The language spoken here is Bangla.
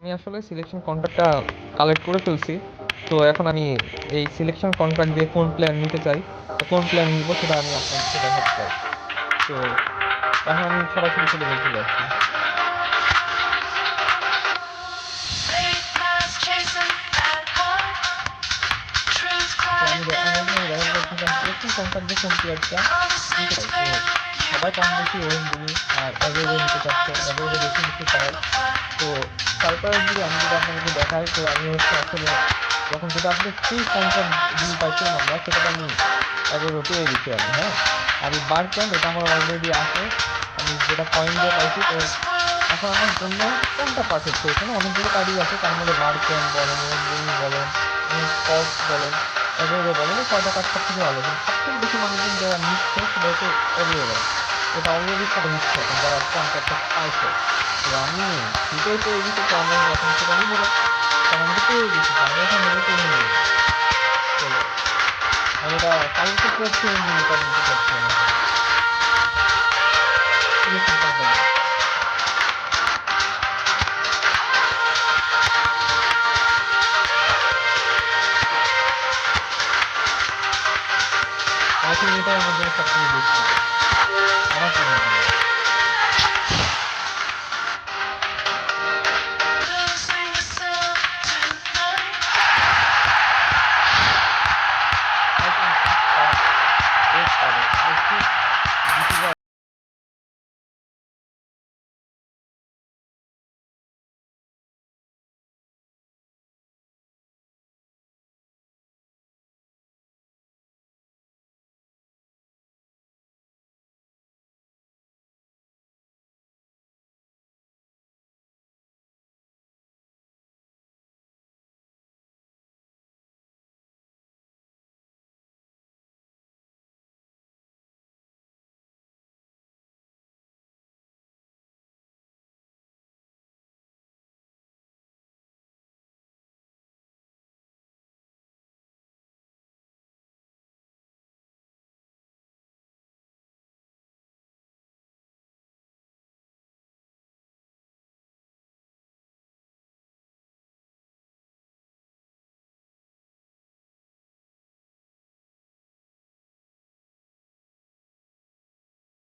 আমি আসলে সিলেকশন কন্ট্রাক্টটা কালেক্ট করে ফেলছি। তো এখন আমি এই সিলেকশন কন্ট্রাক্ট দিয়ে কোন প্ল্যান নিতে চাই, তো কোন প্ল্যান নিব সেটা আমি আপনাদেরকে দেখাতে চাই। তো এখন আমি সরাসরি চলে যাচ্ছি। তো আমি এখানে দেখাতে চাচ্ছিলাম সিলেকশন কন্ট্রাক্ট দিয়ে কোন প্লেয়ারটা নিতে চাই। তো সবাই কম বেশি ওয়েমবুনি আর অ্যাভেরে নিতে চাচ্ছে, অ্যাভেরে বেশি নিতে চায়। তো সারপ্রাইজলি আমি যদি আপনাদেরকে দেখাই, তো আমি আসলে যখন যেটা আসলে ফ্রি কন্ট্রাক্ট ডিল পাইছিলাম আমরা, সেটাতে আমি এগারো পেয়ে গেছি আমি, হ্যাঁ। আর এই বার ক্যাম্প এটা আমার অলরেডি আছে, আমি যেটা কয়েন দিয়ে পাইছি। তো এখন আমার জন্য কোনটা পারফেক্ট, এখানে অনেকগুলো কার্ডই আছে, তার মধ্যে বার ক্যাম্প বলেন, ওয়েম্বুনি বলেন, কক্স বলেন, এভেরে বলেন, এই কয়টা কার্ড সব থেকে ভালো। কিন্তু সব থেকে বেশি মানুষজন যারা নিচ্ছে সেটা হচ্ছে এভেরে ভাই। এটা অলরেডি সবাই নিচ্ছে এখন যারা কন্ট্রাক্টটা পাইছে। তো আমি ফ্রিতেই পেয়ে গেছি, তো আমি এখন সেটা নিবো না, কারণ আমি তো পেয়ে গেছি, তো আমি এখন নেবো তো নিবো। তো আমি এটা কালেক্ট করতে যাচ্ছি এবং এটা নিতে চাচ্ছি আমি এখন সিলেকশন কন্ট্রাক্ট দিয়ে। আমার আসলে এটাই আমার জন্য সবথেকে বেশি